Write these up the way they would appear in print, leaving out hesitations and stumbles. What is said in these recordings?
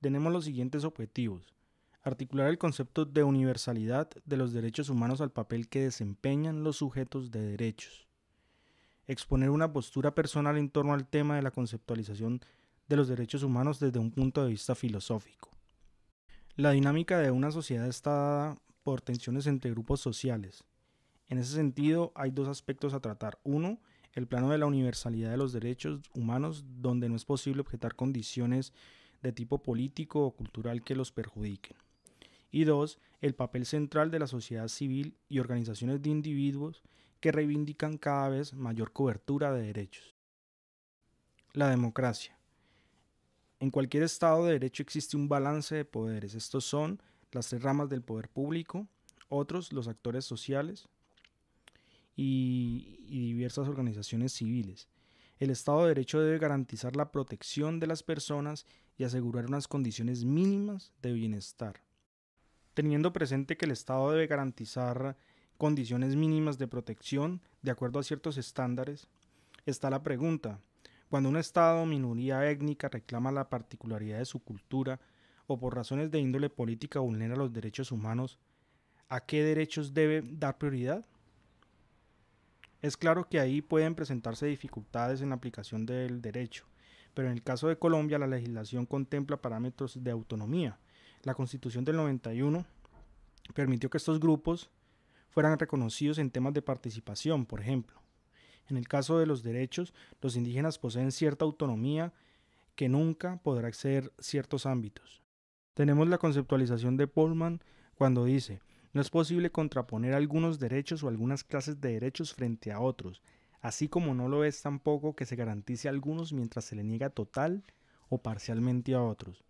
tenemos los siguientes objetivos. Articular el concepto de universalidad de los derechos humanos al papel que desempeñan los sujetos de derechos. Exponer una postura personal en torno al tema de la conceptualización de los derechos humanos desde un punto de vista filosófico. La dinámica de una sociedad está dada por tensiones entre grupos sociales. En ese sentido, hay dos aspectos a tratar. Uno, el plano de la universalidad de los derechos humanos, donde no es posible objetar condiciones de tipo político o cultural que los perjudiquen. Y dos, el papel central de la sociedad civil y organizaciones de individuos que reivindican cada vez mayor cobertura de derechos. La democracia. En cualquier Estado de Derecho existe un balance de poderes. Estos son las tres ramas del poder público, otros los actores sociales y diversas organizaciones civiles. El Estado de Derecho debe garantizar la protección de las personas y asegurar unas condiciones mínimas de bienestar. Teniendo presente que el Estado debe garantizar condiciones mínimas de protección de acuerdo a ciertos estándares, está la pregunta: cuando un Estado o minoría étnica reclama la particularidad de su cultura o por razones de índole política vulnera los derechos humanos, ¿a qué derechos debe dar prioridad? Es claro que ahí pueden presentarse dificultades en la aplicación del derecho, pero en el caso de Colombia la legislación contempla parámetros de autonomía. La Constitución del 91 permitió que estos grupos fueran reconocidos en temas de participación, por ejemplo. En el caso de los derechos, los indígenas poseen cierta autonomía que nunca podrá exceder ciertos ámbitos. Tenemos la conceptualización de Polman cuando dice: no es posible contraponer algunos derechos o algunas clases de derechos frente a otros, así como no lo es tampoco que se garantice a algunos mientras se le niega total o parcialmente a otros.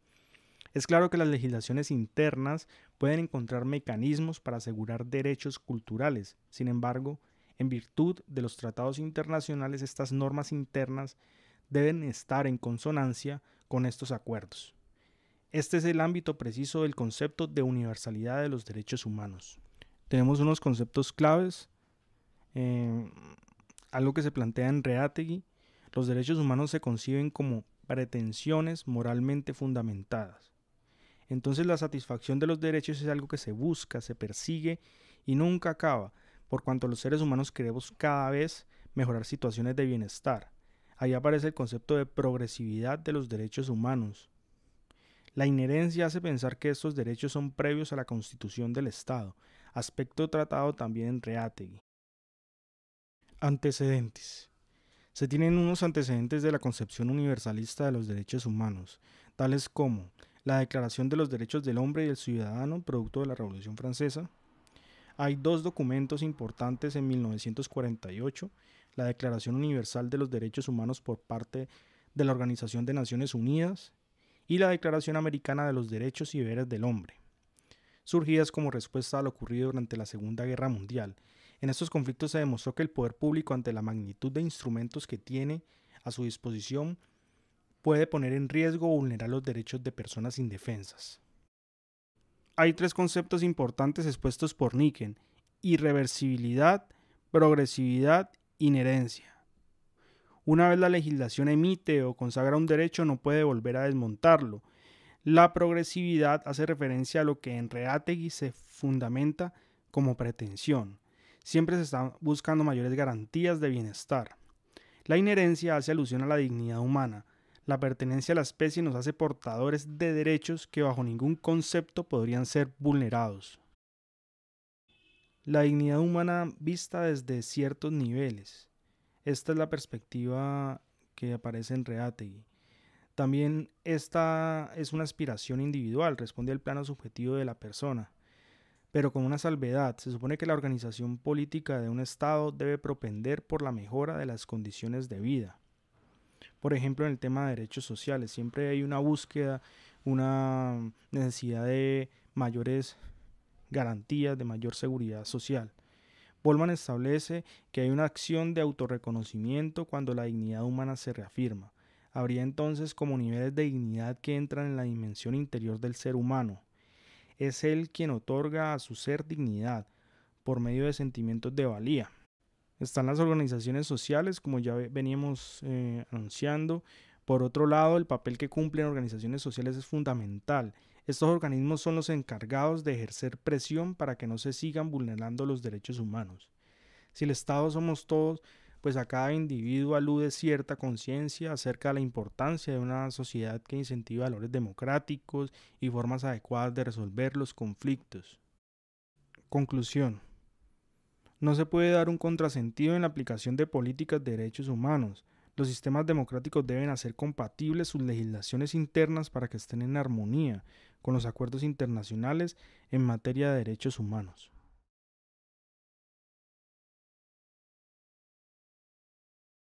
Es claro que las legislaciones internas pueden encontrar mecanismos para asegurar derechos culturales. Sin embargo, en virtud de los tratados internacionales, estas normas internas deben estar en consonancia con estos acuerdos. Este es el ámbito preciso del concepto de universalidad de los derechos humanos. Tenemos unos conceptos claves, algo que se plantea en Reategui: los derechos humanos se conciben como pretensiones moralmente fundamentadas. Entonces la satisfacción de los derechos es algo que se busca, se persigue y nunca acaba, por cuanto los seres humanos queremos cada vez mejorar situaciones de bienestar. Ahí aparece el concepto de progresividad de los derechos humanos. La inherencia hace pensar que estos derechos son previos a la constitución del Estado, aspecto tratado también en Reategui. Antecedentes. Se tienen unos antecedentes de la concepción universalista de los derechos humanos, tales como la Declaración de los Derechos del Hombre y del Ciudadano, producto de la Revolución Francesa. Hay dos documentos importantes en 1948, la Declaración Universal de los Derechos Humanos por parte de la Organización de Naciones Unidas y la Declaración Americana de los Derechos y Deberes del Hombre, surgidas como respuesta a lo ocurrido durante la Segunda Guerra Mundial. En estos conflictos se demostró que el poder público, ante la magnitud de instrumentos que tiene a su disposición, puede poner en riesgo o vulnerar los derechos de personas indefensas. Hay tres conceptos importantes expuestos por Niken: irreversibilidad, progresividad, inherencia. Una vez la legislación emite o consagra un derecho, no puede volver a desmontarlo. La progresividad hace referencia a lo que en Reategui se fundamenta como pretensión. Siempre se están buscando mayores garantías de bienestar. La inherencia hace alusión a la dignidad humana. La pertenencia a la especie nos hace portadores de derechos que bajo ningún concepto podrían ser vulnerados. La dignidad humana vista desde ciertos niveles. Esta es la perspectiva que aparece en Reategui. También esta es una aspiración individual, responde al plano subjetivo de la persona, pero con una salvedad. Se supone que la organización política de un Estado debe propender por la mejora de las condiciones de vida. Por ejemplo, en el tema de derechos sociales, siempre hay una búsqueda, una necesidad de mayores garantías, de mayor seguridad social. Polman establece que hay una acción de autorreconocimiento cuando la dignidad humana se reafirma. Habría entonces como niveles de dignidad que entran en la dimensión interior del ser humano. Es él quien otorga a su ser dignidad por medio de sentimientos de valía. Están las organizaciones sociales, como ya veníamos anunciando, Por otro lado, el papel que cumplen organizaciones sociales es fundamental. Estos organismos son los encargados de ejercer presión para que no se sigan vulnerando los derechos humanos. Si el Estado somos todos, pues a cada individuo alude cierta conciencia acerca de la importancia de una sociedad que incentive valores democráticos y formas adecuadas de resolver los conflictos. Conclusión. No se puede dar un contrasentido en la aplicación de políticas de derechos humanos. Los sistemas democráticos deben hacer compatibles sus legislaciones internas para que estén en armonía con los acuerdos internacionales en materia de derechos humanos.